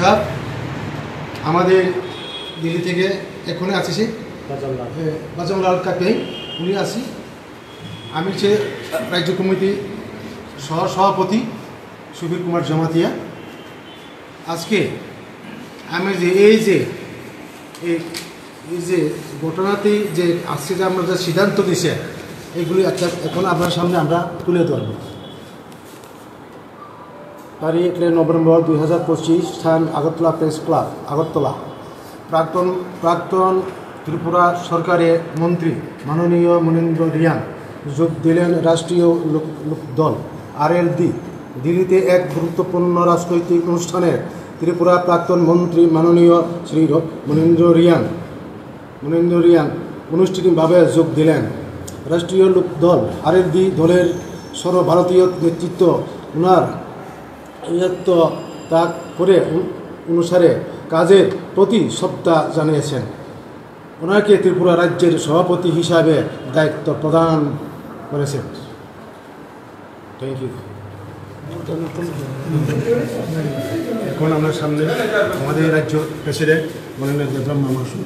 Sir আমাদের দিল্লি থেকে এখনই আছে সে বাজমলাল কাকে উনি আছি। আমি হচ্ছে রাজ্য কমিটি সভাপতি সুবীর কুমার জমাতিয়া। আজকে আমি যে এই যে ঘটনাটি যে আজকে যে আমরা যে সিদ্ধান্ত দিছে এইগুলি এখন আপনার সামনে আমরা তুলে ধরব। তারিখ 1 নভেম্বর 2025, স্থান আগরতলা প্রেস ক্লাব, আগরতলা। প্রাক্তন ত্রিপুরা সরকারের মন্ত্রী মাননীয় মনীন্দ্র রিয়াং যোগ দিলেন রাষ্ট্রীয় লোকদল RLD দিল্লিতে এক গুরুত্বপূর্ণ রাজনৈতিক অনুষ্ঠানে। ত্রিপুরা প্রাক্তন মন্ত্রী মাননীয় শ্রী মনীন্দ্র রিয়াং আনুষ্ঠানিকভাবে যোগ দিলেন। রাষ্ট্রীয় লোকদল RLD দলের সর্বভারতীয় নেতৃত্ব ওনার ত্যাগ করে অনুসারে কাজের প্রতি শ্রদ্ধা জানিয়েছেন। ওনাকে ত্রিপুরা রাজ্যের সভাপতি হিসাবে দায়িত্ব প্রদান করেছেন। Thank you. এখন আমার সামনে আমাদের রাজ্য প্রেসিডেন্ট মনীন্দ্র দেববর্মা মহাশয়।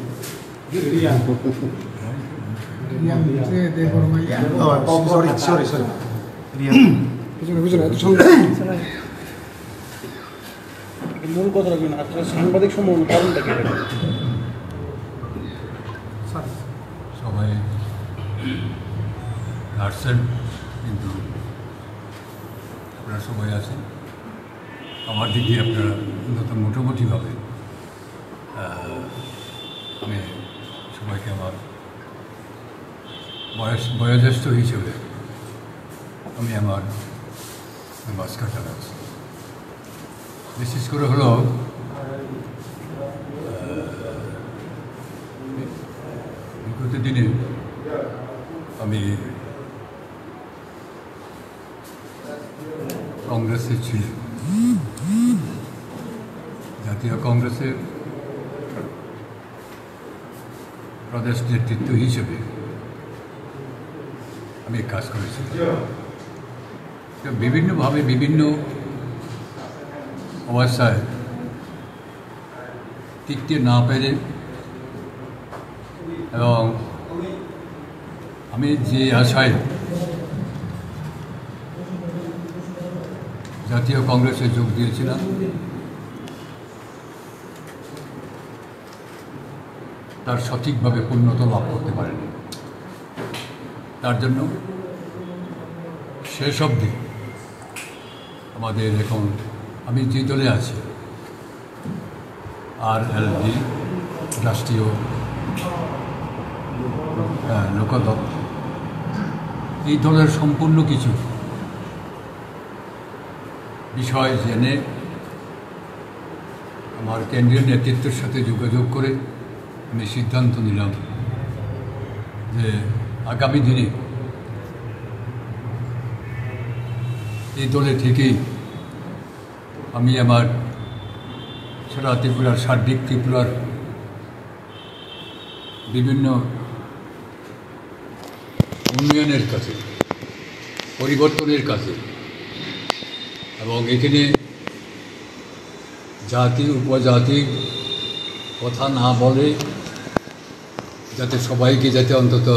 মূল কথা রাখবেন আপনার সাংবাদিক সম্মেলন কারণটা কি? সবাই আসছেন কিন্তু আপনারা সবাই আছেন। আমার দিক দিয়ে আপনারা নতুন মোটামুটিভাবে আমি সবাইকে আমার বয়োজ্যেষ্ঠ হিসেবে আমি আমার নমস্কার জানাচ্ছি। বিশেষ করে হলো বিগত দিনে আমি কংগ্রেসে ছিলাম, জাতীয় কংগ্রেসের প্রদেশ নেতৃত্ব হিসেবে আমি কাজ করেছি। বিভিন্নভাবে বিভিন্ন অবস্থায় টিকতে না পেরে এবং আমি যে আশায় জাতীয় কংগ্রেসে যোগ দিয়েছিলাম তার সঠিকভাবে পূর্ণতা লাভ করতে পারেনি। তার জন্য শেষ অবধি আমাদের এখন আমি যে দলে আছি RLD রাষ্ট্রীয় লোকদল, এই দলের সম্পূর্ণ কিছু বিষয় জেনে আমার কেন্দ্রীয় নেতৃত্বের সাথে যোগাযোগ করে আমি সিদ্ধান্ত নিলাম যে আগামী দিনে এই দলে থেকেই আমি আমার সারা ত্রিপুরার সার্বিক ত্রিপুরার বিভিন্ন উন্নয়নের কাছে, পরিবর্তনের কাছে এবং এখানে জাতি উপজাতি কথা না বলে যাতে সবাইকে যাতে অন্তত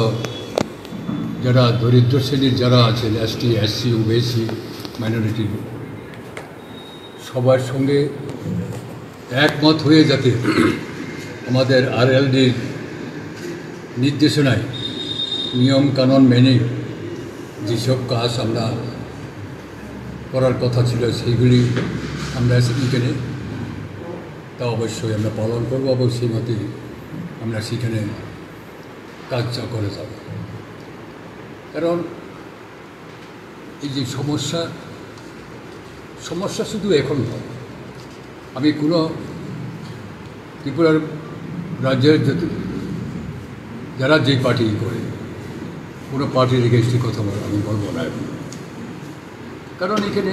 যারা দরিদ্র শ্রেণীর যারা আছেন ST SC OBC মাইনরিটি সবার সঙ্গে একমত হয়ে যাতে আমাদের RLDর নির্দেশনায় নিয়ম কানুন মেনে যেসব কাজ আমরা করার কথা ছিল সেইগুলি আমরা এখানে তা অবশ্যই আমরা পালন করব এবং সেই মতে আমরা সেখানে কাজটা করে যাব। কারণ এই যে সমস্যা শুধু এখন নয়, আমি কোনো ত্রিপুরার রাজ্যের যারা যে পার্টি করে কোনো পার্টির এগেইনস্টে কথা আমি বলবো না এখন। কারণ এখানে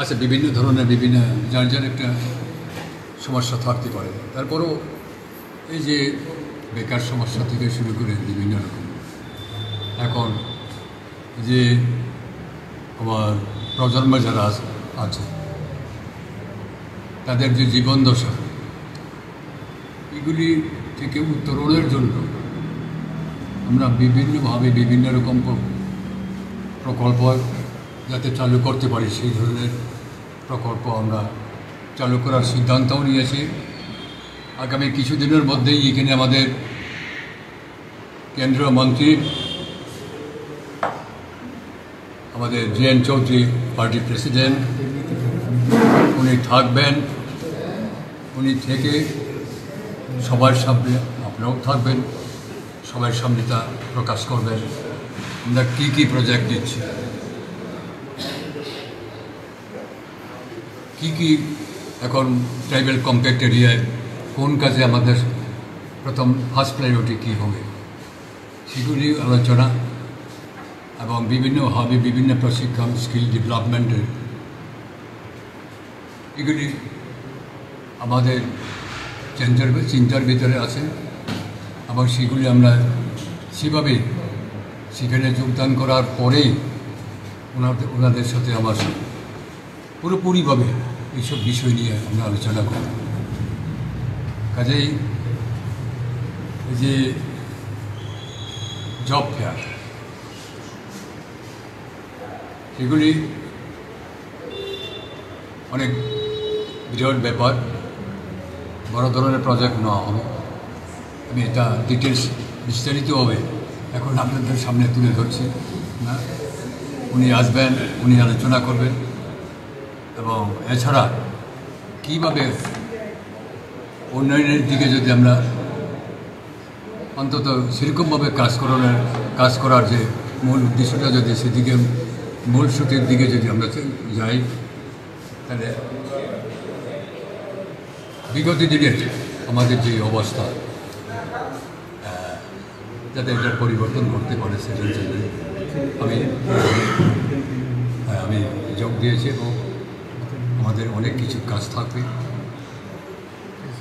আছে বিভিন্ন ধরনের বিভিন্ন যার যার একটা সমস্যা থাকতে পারে। তারপরেও এই যে বেকার সমস্যা থেকে শুরু করে বিভিন্ন রকম এখন যে আমার প্রজন্ম যারা আছে তাদের যে জীবনদশা এগুলি থেকে উত্তরণের জন্য আমরা বিভিন্নভাবে বিভিন্ন রকম প্রকল্প যাতে চালু করতে পারি সেই ধরনের প্রকল্প আমরা চালু করার সিদ্ধান্তও নিয়েছি। আগামী কিছুদিনের মধ্যেই এখানে আমাদের কেন্দ্রীয় মন্ত্রী আমাদের জে.এন. চৌধুরী পার্টির প্রেসিডেন্ট উনি থাকবেন। উনি থেকে সবার সামনে আপনারাও থাকবেন, সবার সামনে তা প্রকাশ করবেন আমরা কী প্রজেক্ট দিচ্ছি, কী এখন ট্রাইবাল কম্প্যাক্ট এরিয়ায় কোন কাজে আমাদের প্রথম ফার্স্ট প্রায়োরিটি কী হবে সেগুলি আলোচনা এবং বিভিন্নভাবে বিভিন্ন প্রশিক্ষণ স্কিল ডেভেলপমেন্টের এগুলি আমাদের চিন্তার ভিতরে আছে এবং সেগুলি আমরা সেভাবে সেখানে যোগদান করার পরেই ওনাদের সাথে আমার পুরোপুরিভাবে এইসব বিষয় নিয়ে আমরা আলোচনা করি। কাজেই যে জব ফেয়ার এগুলি অনেক বিরাট ব্যাপার, বড় ধরনের প্রজেক্ট নেওয়া হবে। আমি এটা ডিটেলস বিস্তারিতভাবে এখন আপনাদের সামনে তুলে ধরছি না। উনি আসবেন, উনি আলোচনা করবেন এবং এছাড়া কীভাবে উন্নয়নের দিকে যদি আমরা অন্তত সেরকমভাবে কাজ করার যে মূল উদ্দেশ্যটা যদি সেদিকে মূল সুতির দিকে যদি আমরা যাই তাহলে বিগত দিনের আমাদের যে অবস্থা যাতে এটার পরিবর্তন করতে পারে সেটার জন্য আমি যোগ দিয়েছি এবং আমাদের অনেক কিছু কাজ থাকবে।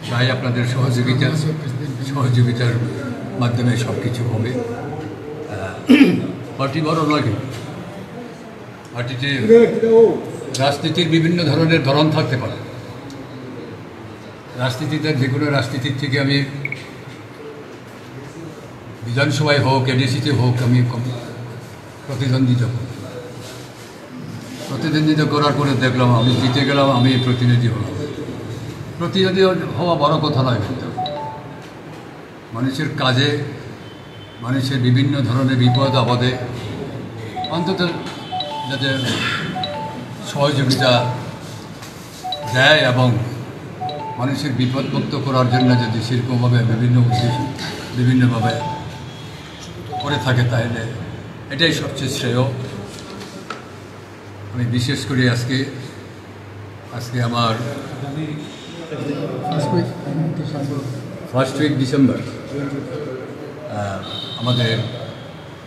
চাই আপনাদের সহযোগিতার মাধ্যমে সব কিছু হবে। পার্টি বড় লাগে, পার্টিতে রাজনীতির বিভিন্ন ধরনের ধরন থাকতে পারে। রাজনীতিতে যে কোনো রাজনীতির থেকে আমি বিধানসভায় হোক এডিসিতে হোক আমি প্রতিদ্বন্দ্বিতা করার পরে দেখলাম আমি জিতে গেলাম, আমি প্রতিনিধি হলাম। প্রতিনিধি হওয়া বড় কথা নয়, কিন্তু মানুষের কাজে মানুষের বিভিন্ন ধরনের বিপদ আপদে অন্তত যাতে সহযোগিতা দেয় এবং মানুষের বিপদমুক্ত করার জন্য যদি সেরকমভাবে বিভিন্নভাবে করে থাকে তাহলে এটাই সবচেয়ে শ্রেয়। আমি বিশেষ করে আজকে আমার ফার্স্ট উইক ডিসেম্বর আমাদের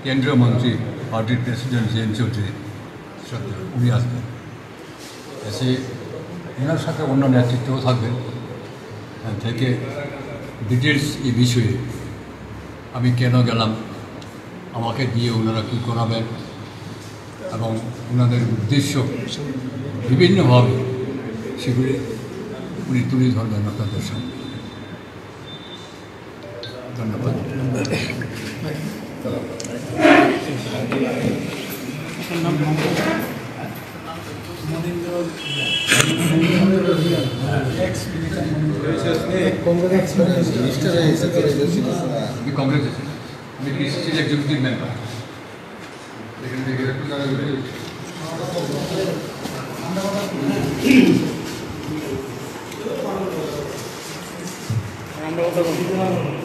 কেন্দ্রীয় মন্ত্রী পার্টির প্রেসিডেন্ট জে.এন. চৌধুরী উনি আসবেন, এসে ওনার সাথে অন্য নেতৃত্বও থাকবেন। থেকে ডিটেলস এই বিষয়ে আমি কেন গেলাম, আমাকে দিয়ে ওনারা কী করাবেন এবং ওনাদের উদ্দেশ্য বিভিন্নভাবে সেগুলি উনি তুলে ধরবেন আপনাদের সামনে। ধন্যবাদ। কংগ্রেস আমি পিসিসির এক্সিকিউটিভ মেম্বার। আমরা